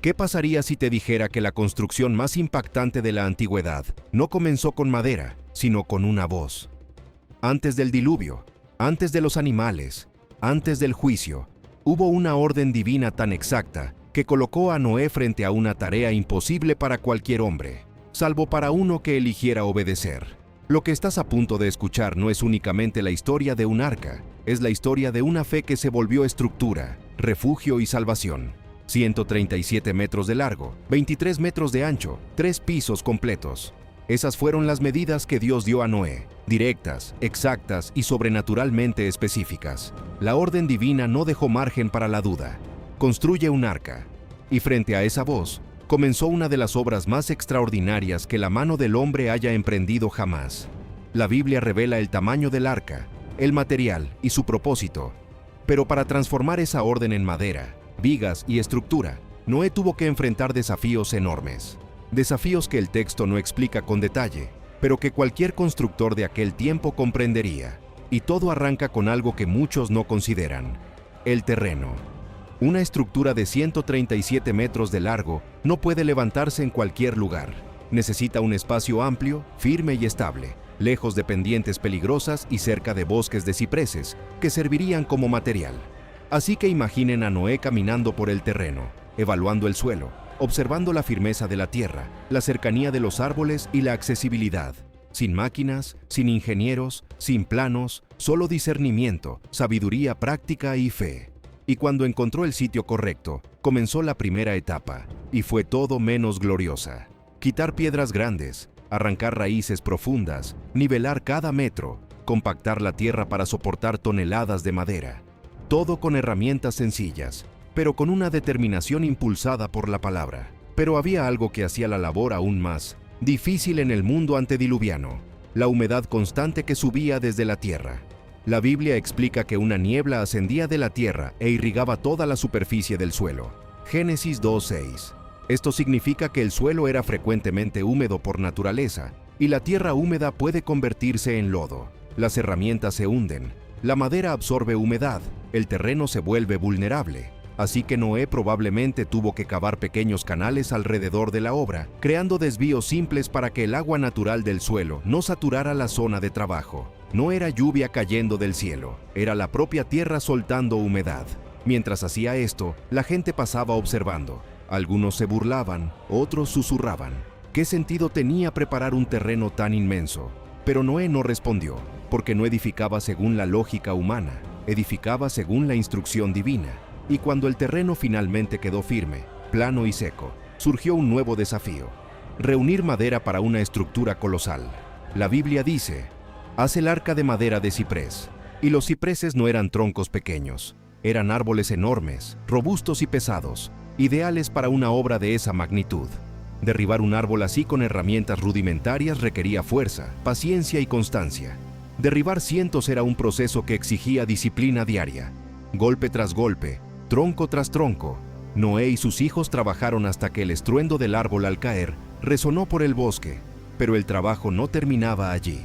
¿Qué pasaría si te dijera que la construcción más impactante de la antigüedad no comenzó con madera, sino con una voz? Antes del diluvio, antes de los animales, antes del juicio, hubo una orden divina tan exacta que colocó a Noé frente a una tarea imposible para cualquier hombre, salvo para uno que eligiera obedecer. Lo que estás a punto de escuchar no es únicamente la historia de un arca, es la historia de una fe que se volvió estructura, refugio y salvación. 137 metros de largo, 23 metros de ancho, 3 pisos completos. Esas fueron las medidas que Dios dio a Noé, directas, exactas y sobrenaturalmente específicas. La orden divina no dejó margen para la duda. Construye un arca. Y frente a esa voz, comenzó una de las obras más extraordinarias que la mano del hombre haya emprendido jamás. La Biblia revela el tamaño del arca, el material y su propósito. Pero para transformar esa orden en madera, vigas y estructura, Noé tuvo que enfrentar desafíos enormes. Desafíos que el texto no explica con detalle, pero que cualquier constructor de aquel tiempo comprendería. Y todo arranca con algo que muchos no consideran: el terreno. Una estructura de 137 metros de largo no puede levantarse en cualquier lugar. Necesita un espacio amplio, firme y estable, lejos de pendientes peligrosas y cerca de bosques de cipreses, que servirían como material. Así que imaginen a Noé caminando por el terreno, evaluando el suelo, observando la firmeza de la tierra, la cercanía de los árboles y la accesibilidad. Sin máquinas, sin ingenieros, sin planos, solo discernimiento, sabiduría práctica y fe. Y cuando encontró el sitio correcto, comenzó la primera etapa, y fue todo menos gloriosa. Quitar piedras grandes, arrancar raíces profundas, nivelar cada metro, compactar la tierra para soportar toneladas de madera. Todo con herramientas sencillas, pero con una determinación impulsada por la palabra. Pero había algo que hacía la labor aún más difícil en el mundo antediluviano: la humedad constante que subía desde la tierra. La Biblia explica que una niebla ascendía de la tierra e irrigaba toda la superficie del suelo. Génesis 2:6. Esto significa que el suelo era frecuentemente húmedo por naturaleza, y la tierra húmeda puede convertirse en lodo. Las herramientas se hunden, la madera absorbe humedad, el terreno se vuelve vulnerable. Así que Noé probablemente tuvo que cavar pequeños canales alrededor de la obra, creando desvíos simples para que el agua natural del suelo no saturara la zona de trabajo. No era lluvia cayendo del cielo, era la propia tierra soltando humedad. Mientras hacía esto, la gente pasaba observando. Algunos se burlaban, otros susurraban. ¿Qué sentido tenía preparar un terreno tan inmenso? Pero Noé no respondió, porque no edificaba según la lógica humana, edificaba según la instrucción divina. Y cuando el terreno finalmente quedó firme, plano y seco, surgió un nuevo desafío: reunir madera para una estructura colosal. La Biblia dice: haz el arca de madera de ciprés. Y los cipreses no eran troncos pequeños, eran árboles enormes, robustos y pesados, ideales para una obra de esa magnitud. Derribar un árbol así con herramientas rudimentarias requería fuerza, paciencia y constancia. Derribar cientos era un proceso que exigía disciplina diaria. Golpe tras golpe, tronco tras tronco, Noé y sus hijos trabajaron hasta que el estruendo del árbol al caer resonó por el bosque. Pero el trabajo no terminaba allí.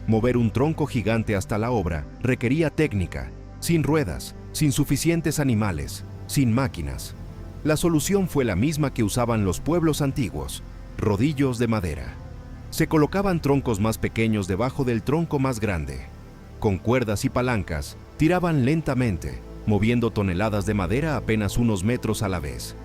Mover un tronco gigante hasta la obra requería técnica, sin ruedas, sin suficientes animales, sin máquinas. La solución fue la misma que usaban los pueblos antiguos: rodillos de madera. Se colocaban troncos más pequeños debajo del tronco más grande. Con cuerdas y palancas, tiraban lentamente, moviendo toneladas de madera apenas unos metros a la vez.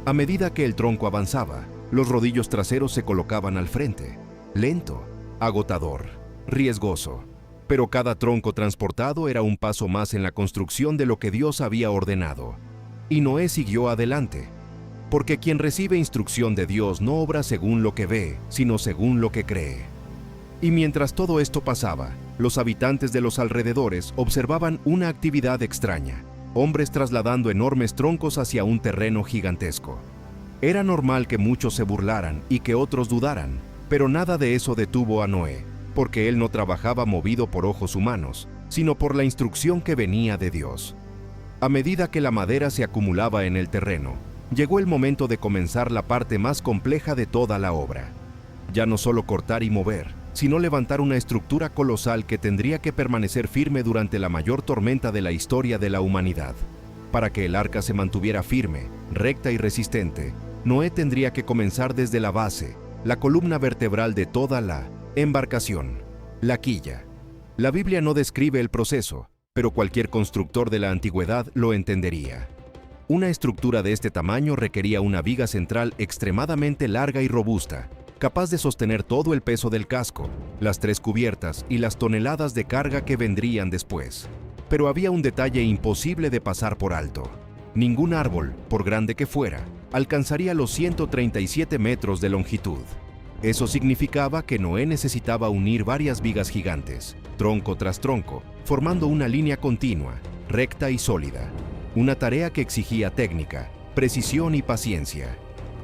A medida que el tronco avanzaba, los rodillos traseros se colocaban al frente. Lento, agotador, riesgoso. Pero cada tronco transportado era un paso más en la construcción de lo que Dios había ordenado. Y Noé siguió adelante, porque quien recibe instrucción de Dios no obra según lo que ve, sino según lo que cree. Y mientras todo esto pasaba, los habitantes de los alrededores observaban una actividad extraña: hombres trasladando enormes troncos hacia un terreno gigantesco. Era normal que muchos se burlaran y que otros dudaran, pero nada de eso detuvo a Noé, porque él no trabajaba movido por ojos humanos, sino por la instrucción que venía de Dios. A medida que la madera se acumulaba en el terreno, llegó el momento de comenzar la parte más compleja de toda la obra. Ya no solo cortar y mover, sino levantar una estructura colosal que tendría que permanecer firme durante la mayor tormenta de la historia de la humanidad. Para que el arca se mantuviera firme, recta y resistente, Noé tendría que comenzar desde la base, la columna vertebral de toda la embarcación, la quilla. La Biblia no describe el proceso, pero cualquier constructor de la antigüedad lo entendería. Una estructura de este tamaño requería una viga central extremadamente larga y robusta, capaz de sostener todo el peso del casco, las 3 cubiertas y las toneladas de carga que vendrían después. Pero había un detalle imposible de pasar por alto. Ningún árbol, por grande que fuera, alcanzaría los 137 metros de longitud. Eso significaba que Noé necesitaba unir varias vigas gigantes, tronco tras tronco, formando una línea continua, recta y sólida. Una tarea que exigía técnica, precisión y paciencia.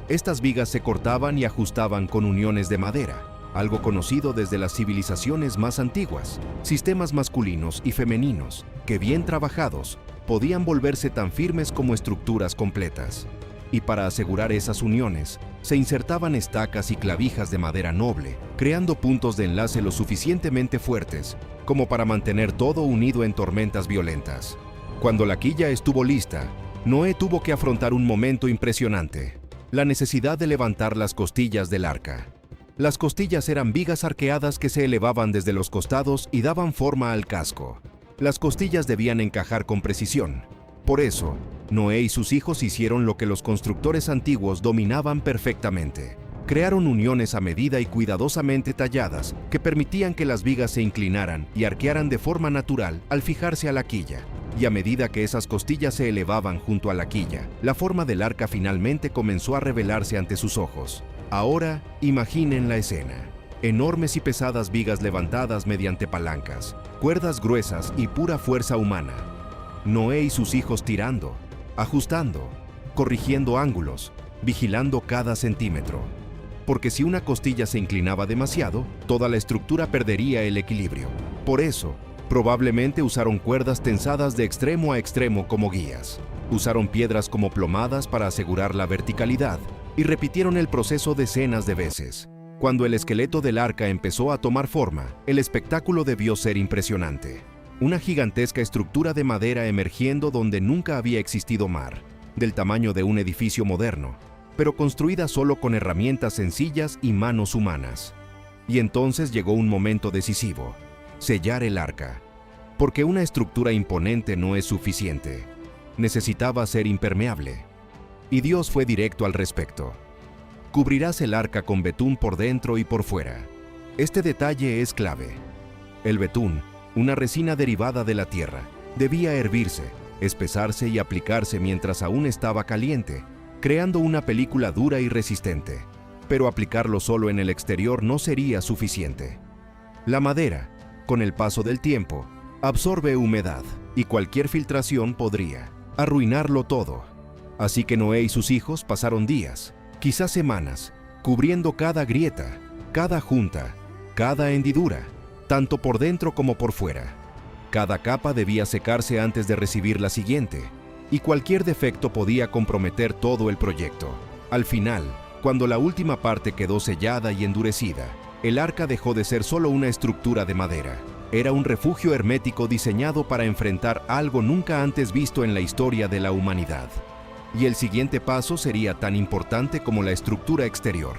Estas vigas se cortaban y ajustaban con uniones de madera, algo conocido desde las civilizaciones más antiguas, sistemas masculinos y femeninos, que bien trabajados, podían volverse tan firmes como estructuras completas. Y para asegurar esas uniones, se insertaban estacas y clavijas de madera noble, creando puntos de enlace lo suficientemente fuertes como para mantener todo unido en tormentas violentas. Cuando la quilla estuvo lista, Noé tuvo que afrontar un momento impresionante: la necesidad de levantar las costillas del arca. Las costillas eran vigas arqueadas que se elevaban desde los costados y daban forma al casco. Las costillas debían encajar con precisión. Por eso, Noé y sus hijos hicieron lo que los constructores antiguos dominaban perfectamente. Crearon uniones a medida y cuidadosamente talladas que permitían que las vigas se inclinaran y arquearan de forma natural al fijarse a la quilla. Y a medida que esas costillas se elevaban junto a la quilla, la forma del arca finalmente comenzó a revelarse ante sus ojos. Ahora, imaginen la escena. Enormes y pesadas vigas levantadas mediante palancas, cuerdas gruesas y pura fuerza humana. Noé y sus hijos tirando, ajustando, corrigiendo ángulos, vigilando cada centímetro. Porque si una costilla se inclinaba demasiado, toda la estructura perdería el equilibrio. Por eso, probablemente usaron cuerdas tensadas de extremo a extremo como guías. Usaron piedras como plomadas para asegurar la verticalidad y repitieron el proceso decenas de veces. Cuando el esqueleto del arca empezó a tomar forma, el espectáculo debió ser impresionante. Una gigantesca estructura de madera emergiendo donde nunca había existido mar, del tamaño de un edificio moderno, pero construida solo con herramientas sencillas y manos humanas. Y entonces llegó un momento decisivo: sellar el arca. Porque una estructura imponente no es suficiente. Necesitaba ser impermeable. Y Dios fue directo al respecto. Cubrirás el arca con betún por dentro y por fuera. Este detalle es clave. El betún, una resina derivada de la tierra, debía hervirse, espesarse y aplicarse mientras aún estaba caliente, creando una película dura y resistente. Pero aplicarlo solo en el exterior no sería suficiente. La madera, con el paso del tiempo, absorbe humedad, y cualquier filtración podría arruinarlo todo. Así que Noé y sus hijos pasaron días, quizás semanas, cubriendo cada grieta, cada junta, cada hendidura, tanto por dentro como por fuera. Cada capa debía secarse antes de recibir la siguiente, y cualquier defecto podía comprometer todo el proyecto. Al final, cuando la última parte quedó sellada y endurecida, el arca dejó de ser solo una estructura de madera. Era un refugio hermético diseñado para enfrentar algo nunca antes visto en la historia de la humanidad. Y el siguiente paso sería tan importante como la estructura exterior: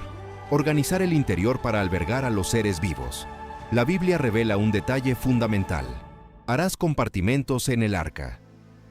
organizar el interior para albergar a los seres vivos. La Biblia revela un detalle fundamental: harás compartimentos en el arca.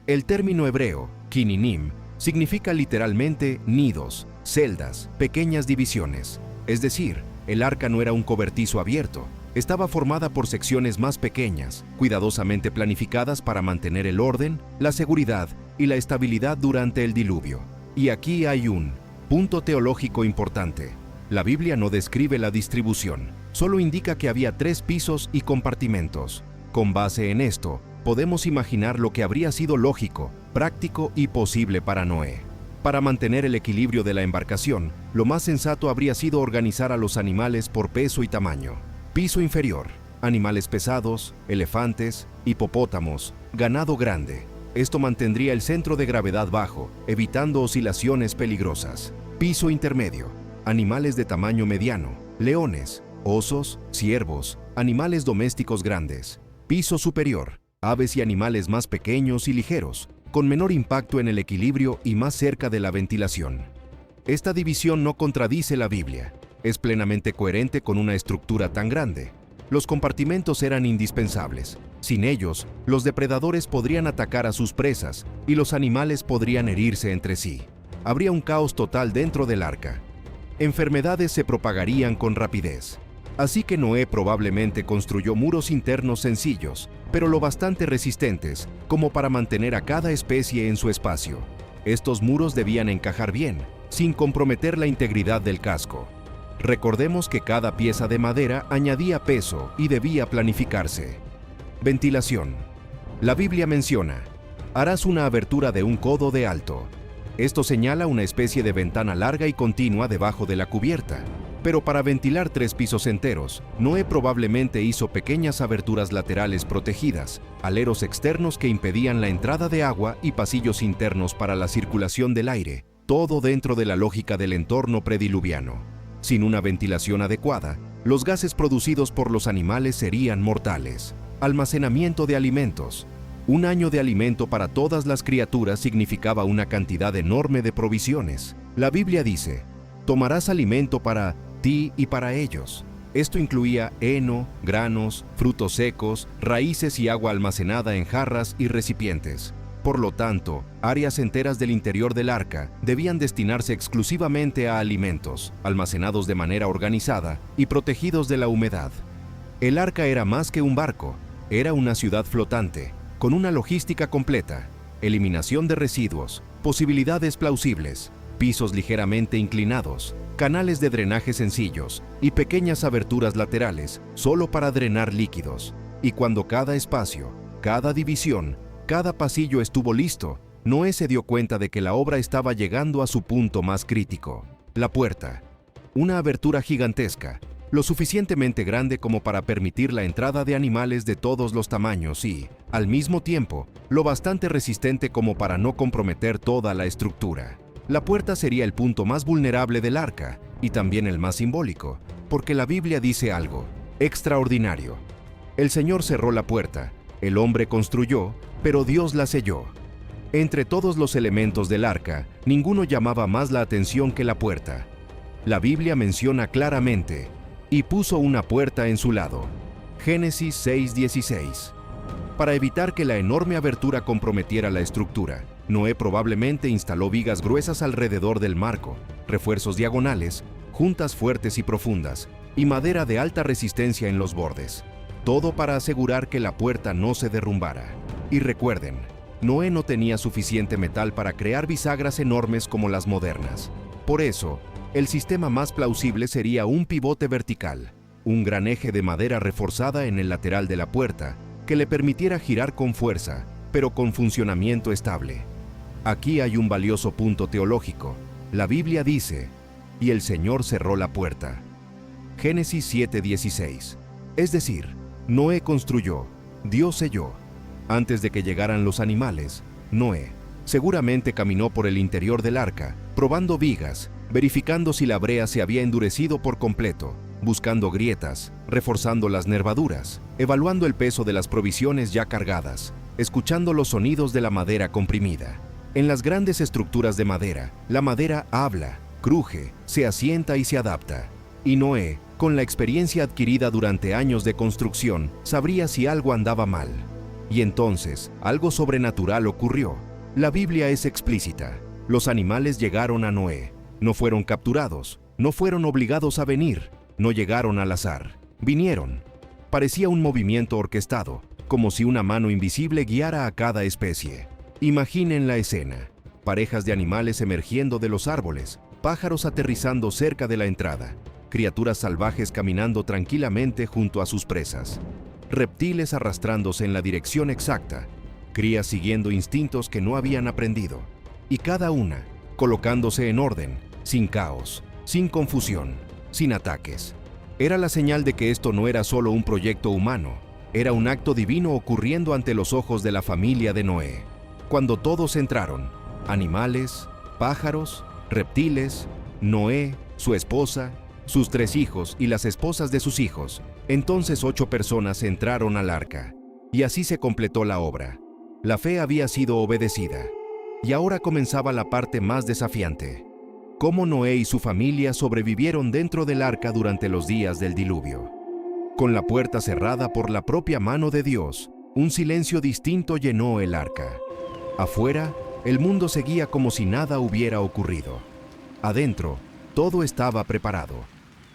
El término hebreo, kininim, significa literalmente nidos, celdas, pequeñas divisiones. Es decir, el arca no era un cobertizo abierto, estaba formada por secciones más pequeñas, cuidadosamente planificadas para mantener el orden, la seguridad y la estabilidad durante el diluvio. Y aquí hay un punto teológico importante. La Biblia no describe la distribución, solo indica que había 3 pisos y compartimentos. Con base en esto, podemos imaginar lo que habría sido lógico, práctico y posible para Noé. Para mantener el equilibrio de la embarcación, lo más sensato habría sido organizar a los animales por peso y tamaño. Piso inferior: animales pesados, elefantes, hipopótamos, ganado grande. Esto mantendría el centro de gravedad bajo, evitando oscilaciones peligrosas. Piso intermedio: animales de tamaño mediano, leones, osos, ciervos, animales domésticos grandes. Piso superior: aves y animales más pequeños y ligeros, con menor impacto en el equilibrio y más cerca de la ventilación. Esta división no contradice la Biblia. Es plenamente coherente con una estructura tan grande. Los compartimentos eran indispensables. Sin ellos, los depredadores podrían atacar a sus presas y los animales podrían herirse entre sí. Habría un caos total dentro del arca. Enfermedades se propagarían con rapidez. Así que Noé probablemente construyó muros internos sencillos, pero lo bastante resistentes como para mantener a cada especie en su espacio. Estos muros debían encajar bien, sin comprometer la integridad del casco. Recordemos que cada pieza de madera añadía peso y debía planificarse. Ventilación. La Biblia menciona: harás una abertura de 1 codo de alto. Esto señala una especie de ventana larga y continua debajo de la cubierta. Pero para ventilar 3 pisos enteros, Noé probablemente hizo pequeñas aberturas laterales protegidas, aleros externos que impedían la entrada de agua y pasillos internos para la circulación del aire, todo dentro de la lógica del entorno prediluviano. Sin una ventilación adecuada, los gases producidos por los animales serían mortales. Almacenamiento de alimentos. 1 año de alimento para todas las criaturas significaba una cantidad enorme de provisiones. La Biblia dice: tomarás alimento para ti y para ellos. Esto incluía heno, granos, frutos secos, raíces y agua almacenada en jarras y recipientes. Por lo tanto, áreas enteras del interior del arca debían destinarse exclusivamente a alimentos, almacenados de manera organizada y protegidos de la humedad. El arca era más que un barco, era una ciudad flotante, con una logística completa, eliminación de residuos, posibilidades plausibles, pisos ligeramente inclinados, canales de drenaje sencillos y pequeñas aberturas laterales solo para drenar líquidos. Y cuando cada espacio, cada división, cada pasillo estuvo listo, Noé se dio cuenta de que la obra estaba llegando a su punto más crítico. La puerta. Una abertura gigantesca, lo suficientemente grande como para permitir la entrada de animales de todos los tamaños y, al mismo tiempo, lo bastante resistente como para no comprometer toda la estructura. La puerta sería el punto más vulnerable del arca, y también el más simbólico, porque la Biblia dice algo extraordinario. El Señor cerró la puerta, el hombre construyó, pero Dios la selló. Entre todos los elementos del arca, ninguno llamaba más la atención que la puerta. La Biblia menciona claramente: y puso una puerta en su lado. Génesis 6:16. Para evitar que la enorme abertura comprometiera la estructura, Noé probablemente instaló vigas gruesas alrededor del marco, refuerzos diagonales, juntas fuertes y profundas, y madera de alta resistencia en los bordes. Todo para asegurar que la puerta no se derrumbara. Y recuerden, Noé no tenía suficiente metal para crear bisagras enormes como las modernas. Por eso, el sistema más plausible sería un pivote vertical, un gran eje de madera reforzada en el lateral de la puerta, que le permitiera girar con fuerza, pero con funcionamiento estable. Aquí hay un valioso punto teológico. La Biblia dice: y el Señor cerró la puerta. Génesis 7:16. Es decir, Noé construyó, Dios selló. Antes de que llegaran los animales, Noé seguramente caminó por el interior del arca, probando vigas, verificando si la brea se había endurecido por completo, buscando grietas, reforzando las nervaduras, evaluando el peso de las provisiones ya cargadas, escuchando los sonidos de la madera comprimida. En las grandes estructuras de madera, la madera habla, cruje, se asienta y se adapta. Y Noé, con la experiencia adquirida durante años de construcción, sabría si algo andaba mal. Y entonces, algo sobrenatural ocurrió. La Biblia es explícita. Los animales llegaron a Noé. No fueron capturados, no fueron obligados a venir, no llegaron al azar. Vinieron. Parecía un movimiento orquestado, como si una mano invisible guiara a cada especie. Imaginen la escena: parejas de animales emergiendo de los árboles, pájaros aterrizando cerca de la entrada, criaturas salvajes caminando tranquilamente junto a sus presas, reptiles arrastrándose en la dirección exacta, crías siguiendo instintos que no habían aprendido, y cada una colocándose en orden, sin caos, sin confusión, sin ataques. Era la señal de que esto no era solo un proyecto humano, era un acto divino ocurriendo ante los ojos de la familia de Noé. Cuando todos entraron, animales, pájaros, reptiles, Noé, su esposa, sus 3 hijos y las esposas de sus hijos, entonces 8 personas entraron al arca. Y así se completó la obra. La fe había sido obedecida. Y ahora comenzaba la parte más desafiante. cómo Noé y su familia sobrevivieron dentro del arca durante los días del diluvio. Con la puerta cerrada por la propia mano de Dios, un silencio distinto llenó el arca. Afuera, el mundo seguía como si nada hubiera ocurrido. Adentro, todo estaba preparado.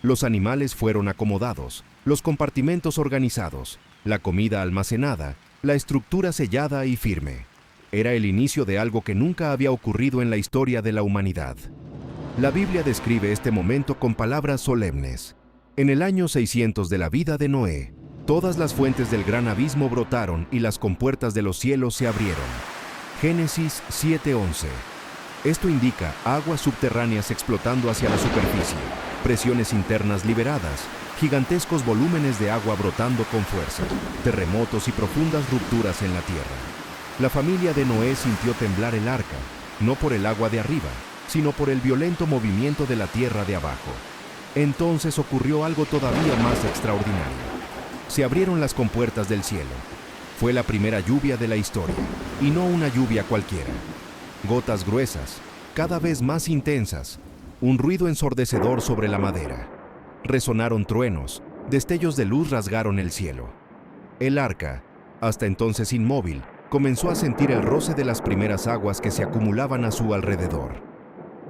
Los animales fueron acomodados, los compartimentos organizados, la comida almacenada, la estructura sellada y firme. Era el inicio de algo que nunca había ocurrido en la historia de la humanidad. La Biblia describe este momento con palabras solemnes. En el año 600 de la vida de Noé, todas las fuentes del gran abismo brotaron y las compuertas de los cielos se abrieron. Génesis 7:11. Esto indica aguas subterráneas explotando hacia la superficie, presiones internas liberadas, gigantescos volúmenes de agua brotando con fuerza, terremotos y profundas rupturas en la tierra. La familia de Noé sintió temblar el arca, no por el agua de arriba, sino por el violento movimiento de la tierra de abajo. Entonces ocurrió algo todavía más extraordinario. Se abrieron las compuertas del cielo. Fue la primera lluvia de la historia, y no una lluvia cualquiera. Gotas gruesas, cada vez más intensas, un ruido ensordecedor sobre la madera. Resonaron truenos, destellos de luz rasgaron el cielo. El arca, hasta entonces inmóvil, comenzó a sentir el roce de las primeras aguas que se acumulaban a su alrededor.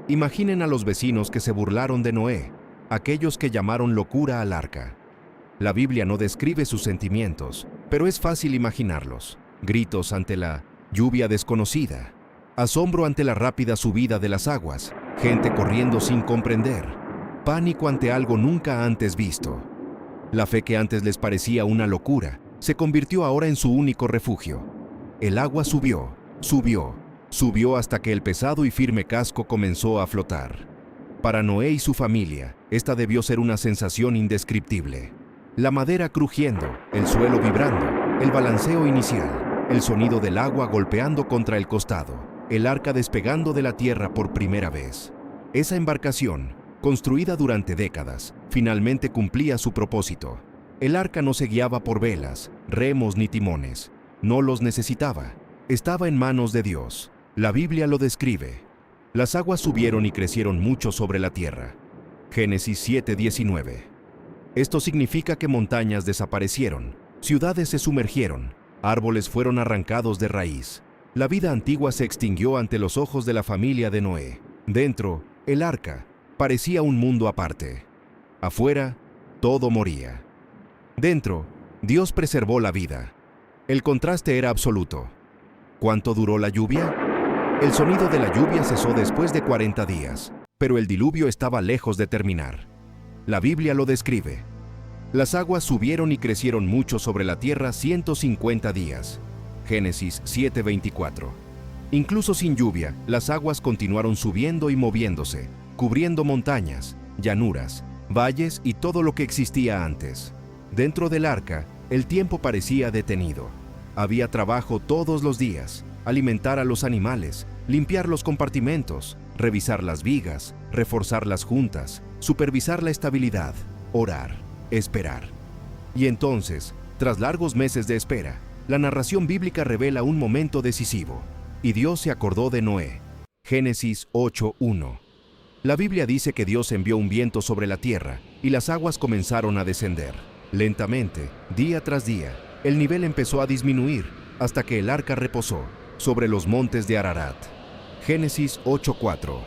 Imaginen a los vecinos que se burlaron de Noé, aquellos que llamaron locura al arca. La Biblia no describe sus sentimientos, pero es fácil imaginarlos. Gritos ante la lluvia desconocida, asombro ante la rápida subida de las aguas, gente corriendo sin comprender, pánico ante algo nunca antes visto. La fe que antes les parecía una locura, se convirtió ahora en su único refugio. El agua subió, subió, subió hasta que el pesado y firme casco comenzó a flotar. Para Noé y su familia, esta debió ser una sensación indescriptible. La madera crujiendo, el suelo vibrando, el balanceo inicial, el sonido del agua golpeando contra el costado, el arca despegando de la tierra por primera vez. Esa embarcación, construida durante décadas, finalmente cumplía su propósito. El arca no se guiaba por velas, remos ni timones. No los necesitaba. Estaba en manos de Dios. La Biblia lo describe. Las aguas subieron y crecieron mucho sobre la tierra. Génesis 7:19. Esto significa que montañas desaparecieron, ciudades se sumergieron, árboles fueron arrancados de raíz. La vida antigua se extinguió ante los ojos de la familia de Noé. Dentro, el arca parecía un mundo aparte. Afuera, todo moría. Dentro, Dios preservó la vida. El contraste era absoluto. ¿Cuánto duró la lluvia? El sonido de la lluvia cesó después de 40 días, pero el diluvio estaba lejos de terminar. La Biblia lo describe. Las aguas subieron y crecieron mucho sobre la tierra 150 días. Génesis 7:24. Incluso sin lluvia, las aguas continuaron subiendo y moviéndose, cubriendo montañas, llanuras, valles y todo lo que existía antes. Dentro del arca, el tiempo parecía detenido. Había trabajo todos los días, alimentar a los animales, limpiar los compartimentos, revisar las vigas, reforzar las juntas, supervisar la estabilidad, orar, esperar. Y entonces, tras largos meses de espera, la narración bíblica revela un momento decisivo. Y Dios se acordó de Noé. Génesis 8:1. La Biblia dice que Dios envió un viento sobre la tierra y las aguas comenzaron a descender. Lentamente, día tras día, el nivel empezó a disminuir hasta que el arca reposó sobre los montes de Ararat. Génesis 8:4.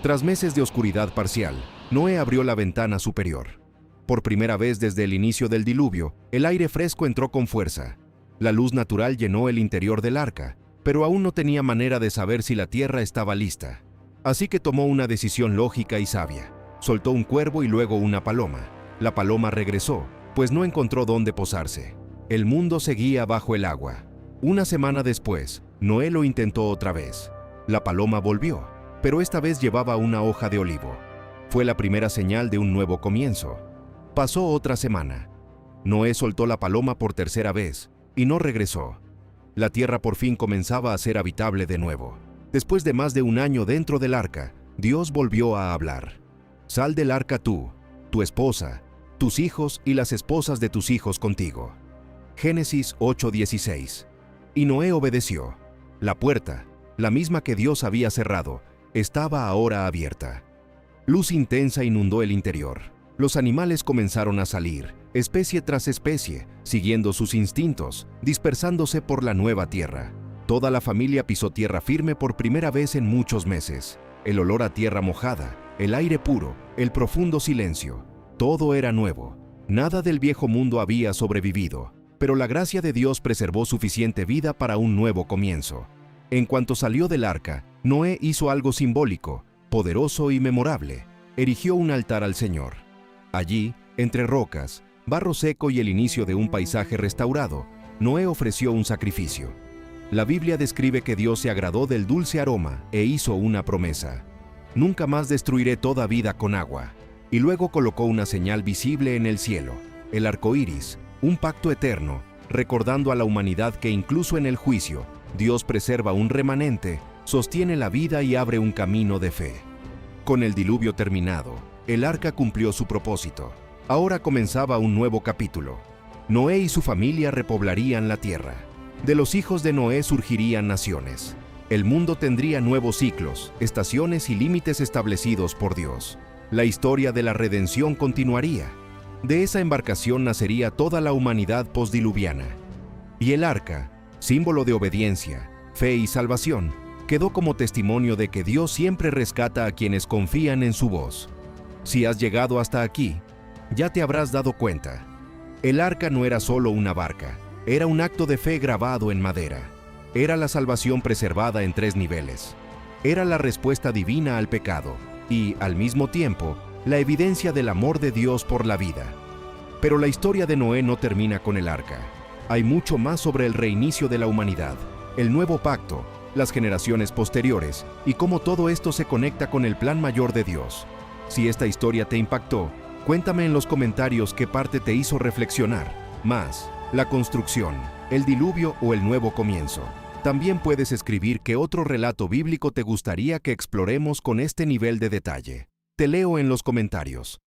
Tras meses de oscuridad parcial, Noé abrió la ventana superior. Por primera vez desde el inicio del diluvio, el aire fresco entró con fuerza. La luz natural llenó el interior del arca, pero aún no tenía manera de saber si la tierra estaba lista. Así que tomó una decisión lógica y sabia. Soltó un cuervo y luego una paloma. La paloma regresó, pues no encontró dónde posarse. El mundo seguía bajo el agua. Una semana después, Noé lo intentó otra vez. La paloma volvió, pero esta vez llevaba una hoja de olivo. Fue la primera señal de un nuevo comienzo. Pasó otra semana. Noé soltó la paloma por tercera vez y no regresó. La tierra por fin comenzaba a ser habitable de nuevo. Después de más de un año dentro del arca, Dios volvió a hablar. Sal del arca tú, tu esposa, tus hijos y las esposas de tus hijos contigo. Génesis 8:16. Y Noé obedeció. La puerta, la misma que Dios había cerrado, estaba ahora abierta. Luz intensa inundó el interior. Los animales comenzaron a salir, especie tras especie, siguiendo sus instintos, dispersándose por la nueva tierra. Toda la familia pisó tierra firme por primera vez en muchos meses. El olor a tierra mojada, el aire puro, el profundo silencio. Todo era nuevo. Nada del viejo mundo había sobrevivido, pero la gracia de Dios preservó suficiente vida para un nuevo comienzo. En cuanto salió del arca, Noé hizo algo simbólico, poderoso y memorable. Erigió un altar al Señor. Allí, entre rocas, barro seco y el inicio de un paisaje restaurado, Noé ofreció un sacrificio. La Biblia describe que Dios se agradó del dulce aroma e hizo una promesa. Nunca más destruiré toda vida con agua. Y luego colocó una señal visible en el cielo, el arco iris, un pacto eterno, recordando a la humanidad que incluso en el juicio, Dios preserva un remanente, sostiene la vida y abre un camino de fe. Con el diluvio terminado, el arca cumplió su propósito. Ahora comenzaba un nuevo capítulo. Noé y su familia repoblarían la tierra. De los hijos de Noé surgirían naciones. El mundo tendría nuevos ciclos, estaciones y límites establecidos por Dios. La historia de la redención continuaría. De esa embarcación nacería toda la humanidad postdiluviana. Y el arca, símbolo de obediencia, fe y salvación, quedó como testimonio de que Dios siempre rescata a quienes confían en su voz. Si has llegado hasta aquí, ya te habrás dado cuenta. El arca no era solo una barca, era un acto de fe grabado en madera. Era la salvación preservada en 3 niveles. Era la respuesta divina al pecado y, al mismo tiempo, la evidencia del amor de Dios por la vida. Pero la historia de Noé no termina con el arca. Hay mucho más sobre el reinicio de la humanidad, el nuevo pacto, las generaciones posteriores y cómo todo esto se conecta con el plan mayor de Dios. Si esta historia te impactó, cuéntame en los comentarios qué parte te hizo reflexionar más, la construcción, el diluvio o el nuevo comienzo. También puedes escribir qué otro relato bíblico te gustaría que exploremos con este nivel de detalle. Te leo en los comentarios.